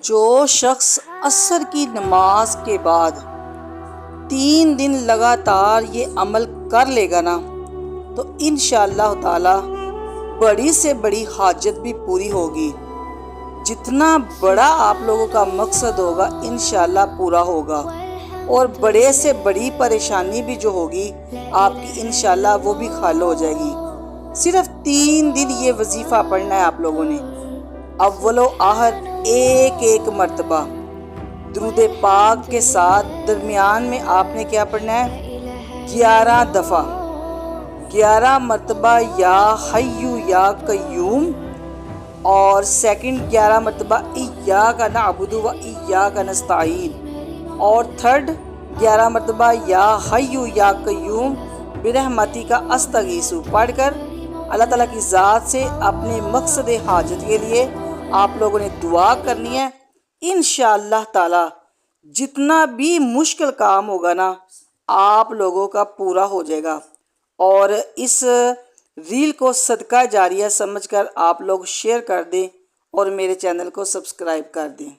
جو شخص عصر کی نماز کے بعد 3 دن لگاتار یہ عمل کر لے گا نا تو انشاءاللہ تعالی بڑی سے بڑی حاجت بھی پوری ہوگی۔ جتنا بڑا آپ لوگوں کا مقصد ہوگا انشاءاللہ پورا ہوگا، اور بڑے سے بڑی پریشانی بھی جو ہوگی آپ کی انشاءاللہ وہ بھی حل ہو جائے گی۔ صرف 3 دن یہ وظیفہ پڑھنا ہے آپ لوگوں نے۔ اول و آخر ایک مرتبہ درود پاک کے ساتھ درمیان میں آپ نے کیا پڑھنا ہے؟ 11 دفعہ 11 مرتبہ یا حیو یا قیوم، اور سیکنڈ 11 مرتبہ ایاک نعبد و ایاک نستعین، اور تھرڈ 11 مرتبہ یا حیو یا قیوم برحمتک استغیث پڑھ کر اللہ تعالیٰ کی ذات سے اپنے مقصد حاجت کے لیے آپ لوگوں نے دعا کرنی ہے۔ انشاءاللہ تعالی جتنا بھی مشکل کام ہوگا نا آپ لوگوں کا پورا ہو جائے گا، اور اس ریل کو صدقہ جاریہ سمجھ کر آپ لوگ شیئر کر دیں اور میرے چینل کو سبسکرائب کر دیں۔